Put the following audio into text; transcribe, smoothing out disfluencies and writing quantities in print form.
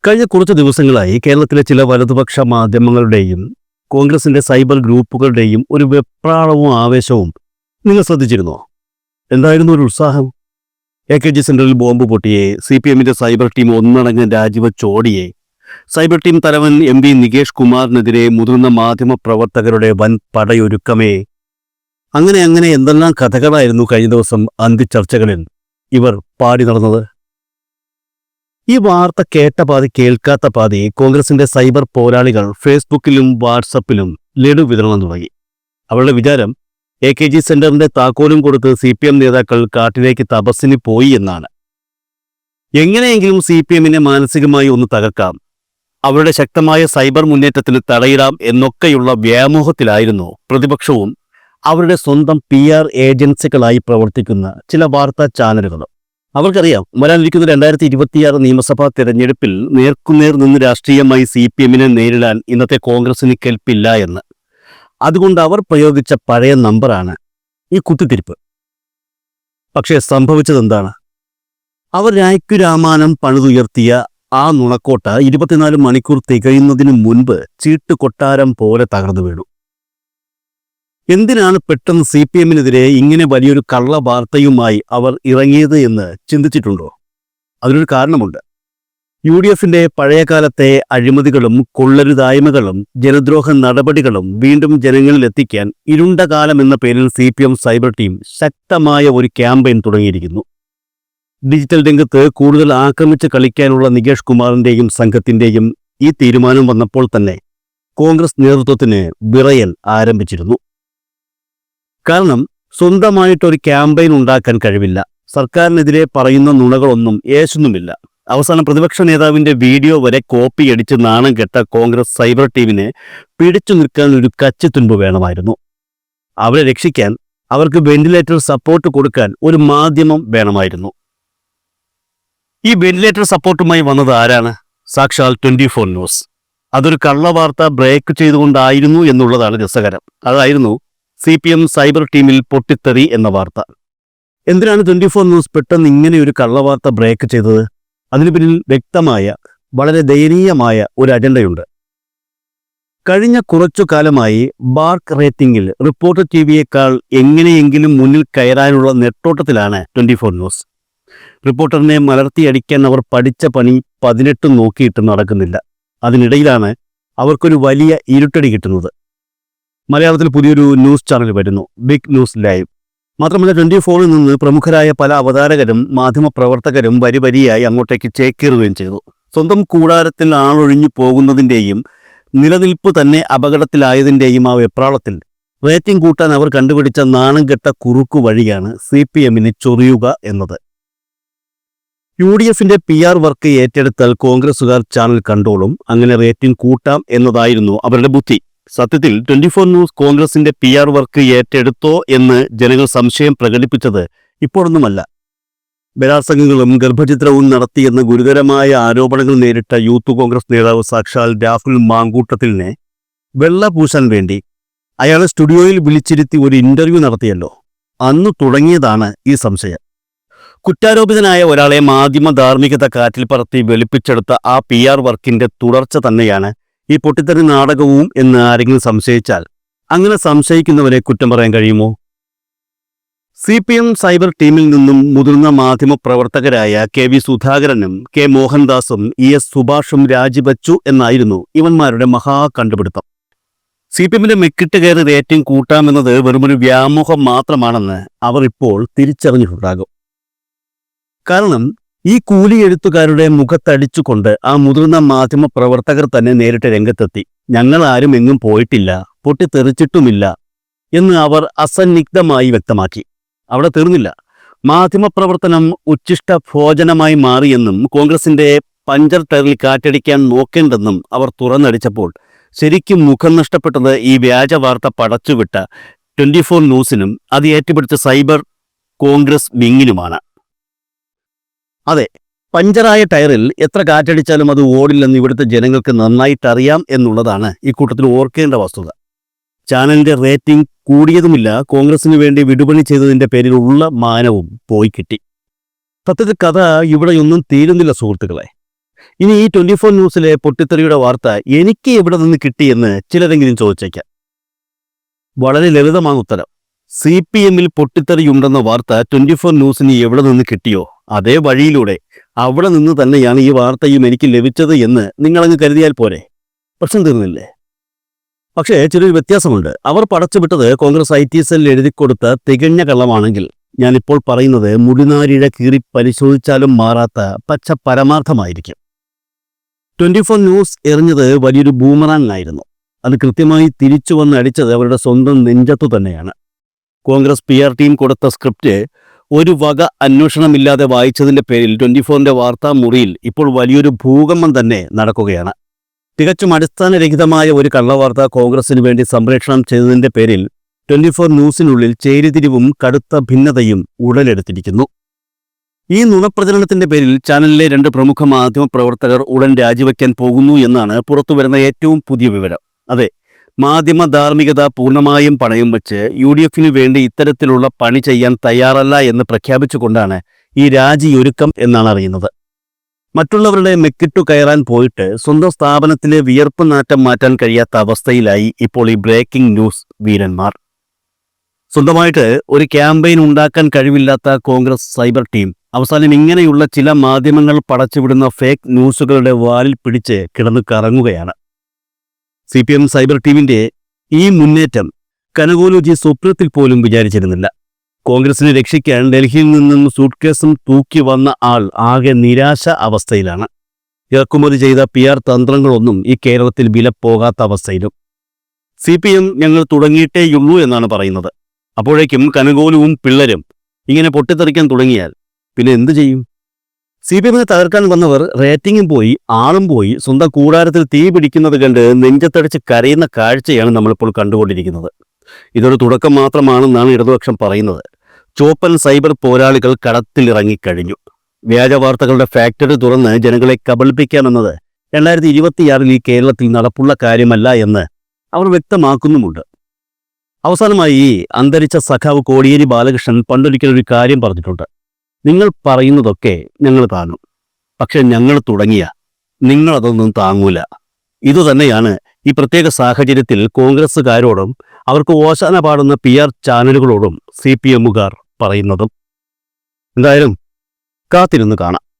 കഴിഞ്ഞ കുറച്ച് ദിവസങ്ങളായി കേരളത്തിലെ ചില വലതുപക്ഷ മാധ്യമങ്ങളുടെയും കോൺഗ്രസിന്റെ സൈബർ ഗ്രൂപ്പുകളുടെയും ഒരു വെപ്രാളവും ആവേശവും നിങ്ങൾ ശ്രദ്ധിച്ചിരുന്നോ? എന്തായിരുന്നു ഒരു ഉത്സാഹം? AKG സെന്ററിൽ ബോംബ് പൊട്ടിയെ, CPM-ന്റെ സൈബർ ടീം ഒന്നടങ്കം രാജിവെച്ചോടിയെ, സൈബർ ടീം തലവൻ MV നികേഷ് കുമാറിനെതിരെ മുതിർന്ന മാധ്യമ പ്രവർത്തകരുടെ വൻ പടയൊരുക്കമേ, അങ്ങനെ എന്തെല്ലാം കഥകളായിരുന്നു കഴിഞ്ഞ ദിവസം അന്തിച്ചർച്ചകളിൽ ഇവർ പാടി നടന്നത്. ഈ വാർത്ത കേട്ട പാതി കേൾക്കാത്ത പാതി കോൺഗ്രസിന്റെ സൈബർ പോരാളികൾ ഫേസ്ബുക്കിലും വാട്സപ്പിലും ലഡു വിതരണം തുടങ്ങി. അവരുടെ വിചാരം AKG സെന്ററിന്റെ താക്കോലും കൊടുത്ത് CPM നേതാക്കൾ കാട്ടിലേക്ക് തപസ്സിന് പോയി എന്നാണ്. എങ്ങനെയെങ്കിലും CPM-നെ മാനസികമായി ഒന്ന് തകർക്കാം, അവരുടെ ശക്തമായ സൈബർ മുന്നേറ്റത്തിന് തടയിടാം എന്നൊക്കെയുള്ള വ്യാമോഹത്തിലായിരുന്നു പ്രതിപക്ഷവും അവരുടെ സ്വന്തം PR ഏജൻസികളായി പ്രവർത്തിക്കുന്ന ചില വാർത്താ ചാനലുകളും. അവർക്കറിയാം, വരാനിരിക്കുന്ന 2026 നിയമസഭാ തെരഞ്ഞെടുപ്പിൽ നേർക്കുനേർ നിന്ന് രാഷ്ട്രീയമായി CPM-നെ നേരിടാൻ ഇന്നത്തെ കോൺഗ്രസിന് കെൽപ്പില്ല എന്ന്. അതുകൊണ്ട് അവർ പ്രയോഗിച്ച പഴയ നമ്പറാണ് ഈ കുത്തിത്തിരിപ്പ്. പക്ഷേ സംഭവിച്ചതെന്താണ്? അവർ രായ്ക്കുരാമാനം പണിതുയർത്തിയ ആ നുണക്കോട്ട 24 മണിക്കൂർ തികയുന്നതിന് മുൻപ് ചീട്ടുകൊട്ടാരം പോലെ തകർന്നു വീണു. എന്തിനാണ് പെട്ടെന്ന് CPM-നെതിരെ ഇങ്ങനെ വലിയൊരു കള്ള വാർത്തയുമായി അവർ ഇറങ്ങിയത് എന്ന് ചിന്തിച്ചിട്ടുണ്ടോ? അതിനൊരു കാരണമുണ്ട്. UDF-ന്റെ പഴയകാലത്തെ അഴിമതികളും കൊള്ളരുതായ്മകളും ജനദ്രോഹ നടപടികളും വീണ്ടും ജനങ്ങളിൽ എത്തിക്കാൻ ഇരുണ്ട കാലം എന്ന പേരിൽ CPM സൈബർ ടീം ശക്തമായ ഒരു ക്യാമ്പയിൻ തുടങ്ങിയിരിക്കുന്നു. ഡിജിറ്റൽ രംഗത്ത് കൂടുതൽ ആക്രമിച്ച് കളിക്കാനുള്ള നികേഷ് കുമാറിന്റെയും സംഘത്തിന്റെയും ഈ തീരുമാനം വന്നപ്പോൾ തന്നെ കോൺഗ്രസ് നേതൃത്വത്തിന് വിറയൽ ആരംഭിച്ചിരുന്നു. കാരണം സ്വന്തമായിട്ടൊരു ക്യാമ്പയിൻ ഉണ്ടാക്കാൻ കഴിവില്ല, സർക്കാരിനെതിരെ പറയുന്ന നുണകളൊന്നും ഏശുന്നുമില്ല. അവസാനം പ്രതിപക്ഷ നേതാവിന്റെ വീഡിയോ വരെ കോപ്പിയടിച്ച് നാണം കെട്ട കോൺഗ്രസ് സൈബർ ടീമിനെ പിടിച്ചു നിൽക്കാൻ ഒരു കച്ചിത്തുൻപ് വേണമായിരുന്നു. അവരെ രക്ഷിക്കാൻ അവർക്ക് വെന്റിലേറ്റർ സപ്പോർട്ട് കൊടുക്കാൻ ഒരു മാധ്യമം വേണമായിരുന്നു. ഈ വെന്റിലേറ്റർ സപ്പോർട്ടുമായി വന്നത് ആരാണ്? സാക്ഷാൽ 24 ന്യൂസ്. അതൊരു കള്ളവാർത്ത ബ്രേക്ക് ചെയ്തുകൊണ്ടായിരുന്നു എന്നുള്ളതാണ് രസകരം. അതായിരുന്നു CPM സൈബർ ടീമിൽ പൊട്ടിത്തെറി എന്ന വാർത്ത. എന്തിനാണ് 24 ന്യൂസ് പെട്ടെന്ന് ഇങ്ങനെ ഒരു കള്ളവാർത്ത ബ്രേക്ക് ചെയ്തത്? അതിനു പിന്നിൽ വ്യക്തമായ, വളരെ ദയനീയമായ ഒരു അജണ്ടയുണ്ട്. കഴിഞ്ഞ കുറച്ചു കാലമായി ബാർക്ക് റേറ്റിംഗിൽ റിപ്പോർട്ടർ TVയേക്കാൾ എങ്ങനെയെങ്കിലും മുന്നിൽ കയറാനുള്ള നെട്ടോട്ടത്തിലാണ് 24 ന്യൂസ്. റിപ്പോർട്ടറിനെ മലർത്തിയടിക്കാൻ അവർ പഠിച്ച പണി 18 നോക്കിയിട്ട് നടക്കുന്നില്ല. അതിനിടയിലാണ് അവർക്കൊരു വലിയ ഇരുട്ടടി കിട്ടുന്നത്. മലയാളത്തിൽ പുതിയൊരു ന്യൂസ് ചാനൽ വരുന്നു, ബിഗ് ന്യൂസ് ലൈവ്. മാത്രമല്ല 24-ൽ നിന്ന് പ്രമുഖരായ പല അവതാരകരും മാധ്യമപ്രവർത്തകരും വരിയായി അങ്ങോട്ടേക്ക് ചേക്കേറുകയും ചെയ്തു. സ്വന്തം കൂടാരത്തിൽ ആളൊഴിഞ്ഞു പോകുന്നതിൻ്റെയും നിലനിൽപ്പ് തന്നെ അപകടത്തിലായതിൻ്റെയും ആ വെപ്രാളത്തിൽ റേറ്റിംഗ് കൂട്ടാൻ അവർ കണ്ടുപിടിച്ച നാണം കെട്ട കുറുക്കു വഴിയാണ് CPM-നെ ചൊറിയുക എന്നത്. UDF-ന്റെ PR വർക്ക് ഏറ്റെടുത്താൽ കോൺഗ്രസുകാർ ചാനൽ കണ്ടോളും, അങ്ങനെ റേറ്റിംഗ് കൂട്ടാം എന്നതായിരുന്നു അവരുടെ ബുദ്ധി. സത്യത്തിൽ 24 ന്യൂസ് കോൺഗ്രസിന്റെ PR വർക്ക് ഏറ്റെടുത്തോ എന്ന് ജനങ്ങൾ സംശയം പ്രകടിപ്പിച്ചത് ഇപ്പോഴൊന്നുമല്ല. ബലാത്സംഗങ്ങളും ഗർഭചിത്രവും നടത്തിയെന്ന് ഗുരുതരമായ ആരോപണങ്ങൾ നേരിട്ട യൂത്ത് കോൺഗ്രസ് നേതാവ് സാക്ഷാൽ രാഹുൽ മാങ്കൂട്ടത്തിലിനെ വെള്ള പൂശാൻ വേണ്ടി അയാളെ സ്റ്റുഡിയോയിൽ വിളിച്ചിരുത്തി ഒരു ഇന്റർവ്യൂ നടത്തിയല്ലോ, അന്ന് തുടങ്ങിയതാണ് ഈ സംശയം. കുറ്റാരോപിതനായ ഒരാളെ മാധ്യമ ധാർമ്മികത കാറ്റിൽ പറത്തി വെളുപ്പിച്ചെടുത്ത ആ PR വർക്കിന്റെ തുടർച്ച തന്നെയാണ് ഈ പൊട്ടിത്തെറി നാടകവും എന്ന് ആരെങ്കിലും സംശയിച്ചാൽ അങ്ങനെ സംശയിക്കുന്നവരെ കുറ്റം പറയാൻ കഴിയുമോ? CPM സൈബർ ടീമിൽ നിന്നും മുതിർന്ന മാധ്യമ പ്രവർത്തകരായ KV സുധാകരനും K മോഹൻദാസും ES സുഭാഷും രാജിവെച്ചു എന്നായിരുന്നു ഇവന്മാരുടെ മഹാ കണ്ടുപിടുത്തം. CPM-ന്റെ മെക്കിട്ട് കയറി റേറ്റിംഗ് കൂട്ടാമെന്നത് വെറുമൊരു വ്യാമോഹം മാത്രമാണെന്ന് അവർ ഇപ്പോൾ തിരിച്ചറിഞ്ഞിട്ടുണ്ടാകും. കാരണം ഈ കൂലി എഴുത്തുകാരുടെ മുഖത്തടിച്ചുകൊണ്ട് ആ മുതിർന്ന മാധ്യമ പ്രവർത്തകർ തന്നെ നേരിട്ട് രംഗത്തെത്തി. ഞങ്ങൾ ആരും എങ്ങും പോയിട്ടില്ല, പൊട്ടിത്തെറിച്ചിട്ടുമില്ല എന്ന് അവർ അസന്നിഗ്ധമായി വ്യക്തമാക്കി. അവിടെ തീർന്നില്ല. മാധ്യമപ്രവർത്തനം ഉച്ഛിഷ്ട ഭോജനമായി മാറിയെന്നും കോൺഗ്രസിന്റെ പഞ്ചർ ടയറിൽ കാറ്റടിക്കാൻ നോക്കേണ്ടെന്നും അവർ തുറന്നടിച്ചപ്പോൾ ശരിക്കും മുഖം നഷ്ടപ്പെട്ടത് ഈ വ്യാജ വാർത്ത പടച്ചുവിട്ട 24 ന്യൂസിനും അത് ഏറ്റുപിടിച്ച സൈബർ കോൺഗ്രസ് വിങ്ങിനുമാണ്. അതെ, പഞ്ചറായ ടയറിൽ എത്ര കാറ്റടിച്ചാലും അത് ഓടില്ലെന്ന് ഇവിടുത്തെ ജനങ്ങൾക്ക് നന്നായിട്ടറിയാം എന്നുള്ളതാണ് ഈ കൂട്ടത്തിൽ ഓർക്കേണ്ട വസ്തുത. ചാനലിന്റെ റേറ്റിംഗ് കൂടിയതുമില്ല, കോൺഗ്രസിന് വേണ്ടി വിടുപണി ചെയ്തതിന്റെ പേരിലുള്ള മാനവും പോയി കിട്ടി. സത്യത്തിൽ കഥ ഇവിടെയൊന്നും തീരുന്നില്ല സുഹൃത്തുക്കളെ. ഇനി ഈ 24 ന്യൂസിലെ പൊട്ടിത്തെറിയുടെ വാർത്ത എനിക്ക് എവിടെ നിന്ന് കിട്ടിയെന്ന് ചിലരെങ്കിലും ചോദിച്ചേക്കാം. വളരെ ലളിതമാണ് ഉത്തരം. CPM-ൽ പൊട്ടിത്തെറിയുണ്ടെന്ന വാർത്ത 24 ന്യൂസിന് എവിടെ നിന്ന് കിട്ടിയോ അതേ വഴിയിലൂടെ അവിടെ നിന്ന് തന്നെയാണ് ഈ വാർത്തയും എനിക്ക് ലഭിച്ചത് എന്ന് നിങ്ങളങ്ങ് കരുതിയാൽ പോരെ, പ്രശ്നം തീർന്നില്ലേ? പക്ഷേ ചെറിയൊരു വ്യത്യാസമുണ്ട്. അവർ പടച്ചുവിട്ടത് കോൺഗ്രസ് IT സെൽ എഴുതിക്കൊടുത്ത തികഞ്ഞ കള്ളമാണെങ്കിൽ ഞാനിപ്പോൾ പറയുന്നത് മുടിനാരിഴ കീറി പരിശോധിച്ചാലും മാറാത്ത പച്ച പരമാർത്ഥമായിരിക്കും. 24 ന്യൂസ് എറിഞ്ഞത് വലിയൊരു ബൂമറാങ് ആയിരുന്നു. അത് കൃത്യമായി തിരിച്ചു വന്ന് അടിച്ചത് അവരുടെ സ്വന്തം നെഞ്ചത്തു തന്നെയാണ്. കോൺഗ്രസ് PR ടീം കൊടുത്ത സ്ക്രിപ്റ്റ് ഒരു വക അന്വേഷണമില്ലാതെ വായിച്ചതിന്റെ പേരിൽ 24ന്റെ വാർത്താ മുറിയിൽ ഇപ്പോൾ വലിയൊരു ഭൂകമ്പം തന്നെ നടക്കുകയാണ്. തികച്ചും അടിസ്ഥാനരഹിതമായ ഒരു കള്ളവാർത്ത കോൺഗ്രസിന് വേണ്ടി സംപ്രേഷണം ചെയ്തതിന്റെ പേരിൽ 24 ന്യൂസിനുള്ളിൽ ചേരിതിരിവും കടുത്ത ഭിന്നതയും ഉടലെടുത്തിരിക്കുന്നു. ഈ നുണപ്രചരണത്തിന്റെ പേരിൽ ചാനലിലെ 2 പ്രമുഖ മാധ്യമ പ്രവർത്തകർ ഉടൻ രാജിവെക്കാൻ പോകുന്നു എന്നാണ് പുറത്തുവരുന്ന ഏറ്റവും പുതിയ വിവരം. അതെ, മാധ്യമ ധാർമ്മികത പൂർണ്ണമായും പണയം വെച്ച് UDF-ന് വേണ്ടി ഇത്തരത്തിലുള്ള പണി ചെയ്യാൻ തയ്യാറല്ല എന്ന് പ്രഖ്യാപിച്ചുകൊണ്ടാണ് ഈ രാജിയൊരുക്കം എന്നാണ് അറിയുന്നത്. മറ്റുള്ളവരുടെ മെക്കിട്ടു കയറാൻ പോയിട്ട് സ്വന്തം സ്ഥാപനത്തിലെ വിയർപ്പ് നാറ്റം മാറ്റാൻ കഴിയാത്ത അവസ്ഥയിലായി ഇപ്പോൾ ഈ ബ്രേക്കിംഗ് ന്യൂസ് വീരന്മാർ. സ്വന്തമായിട്ട് ഒരു ക്യാമ്പയിൻ ഉണ്ടാക്കാൻ കഴിവില്ലാത്ത കോൺഗ്രസ് സൈബർ ടീം അവസാനം ഇങ്ങനെയുള്ള ചില മാധ്യമങ്ങൾ പടച്ചുവിടുന്ന ഫേക്ക് ന്യൂസുകളുടെ വാലിൽ പിടിച്ച് കിടന്നു കറങ്ങുകയാണ്. CPM സൈബർ ടീമിന്റെ ഈ മുന്നേറ്റം കനകോലുജി സ്വപ്നത്തിൽ പോലും വിചാരിച്ചിരുന്നില്ല. കോൺഗ്രസിനെ രക്ഷിക്കാൻ ഡൽഹിയിൽ നിന്നും സൂട്ട്കേസും തൂക്കി വന്ന ആൾ ആകെ നിരാശ അവസ്ഥയിലാണ്. ഇറക്കുമതി ചെയ്ത PR തന്ത്രങ്ങളൊന്നും ഈ കേരളത്തിൽ വില പോകാത്ത അവസ്ഥയിലും. CPM ഞങ്ങൾ തുടങ്ങിയിട്ടേയുള്ളൂ എന്നാണ് പറയുന്നത്. അപ്പോഴേക്കും കനകോലുവും പിള്ളരും ഇങ്ങനെ പൊട്ടിത്തെറിക്കാൻ തുടങ്ങിയാൽ പിന്നെ എന്തു ചെയ്യും? CPM-നെ തകർക്കാൻ വന്നവർ റേറ്റിംഗും പോയി, ആളും പോയി, സ്വന്തം കൂടാരത്തിൽ തീ പിടിക്കുന്നത് കണ്ട് നെഞ്ചത്തടിച്ച് കരയുന്ന കാഴ്ചയാണ് നമ്മളിപ്പോൾ കണ്ടുകൊണ്ടിരിക്കുന്നത്. ഇതൊരു തുടക്കം മാത്രമാണെന്നാണ് ഇടതുപക്ഷം പറയുന്നത്. ചോപ്പൻ സൈബർ പോരാളികൾ കടത്തിലിറങ്ങിക്കഴിഞ്ഞു. വ്യാജ വാർത്തകളുടെ ഫാക്ടറി തുറന്ന് ജനങ്ങളെ കബളിപ്പിക്കാമെന്നത് 2026 ഈ കേരളത്തിൽ നടപ്പുള്ള കാര്യമല്ല എന്ന് അവർ വ്യക്തമാക്കുന്നുമുണ്ട്. അവസാനമായി അന്തരിച്ച സഖാവ് കോടിയേരി ബാലകൃഷ്ണൻ പണ്ടൊരിക്കൽ ഒരു കാര്യം പറഞ്ഞിട്ടുണ്ട്. നിങ്ങൾ പറയുന്നതൊക്കെ ഞങ്ങൾ താങ്ങും, പക്ഷെ ഞങ്ങൾ തുടങ്ങിയ നിങ്ങളതൊന്നും താങ്ങൂല. ഇതുതന്നെയാണ് ഈ പ്രത്യേക സാഹചര്യത്തിൽ കോൺഗ്രസ്സുകാരോടും അവർക്ക് ഓശാന പാടുന്ന PR ചാനലുകളോടും CPM-കാർ പറയുന്നതും. എന്തായാലും കാത്തിരുന്ന് കാണാം.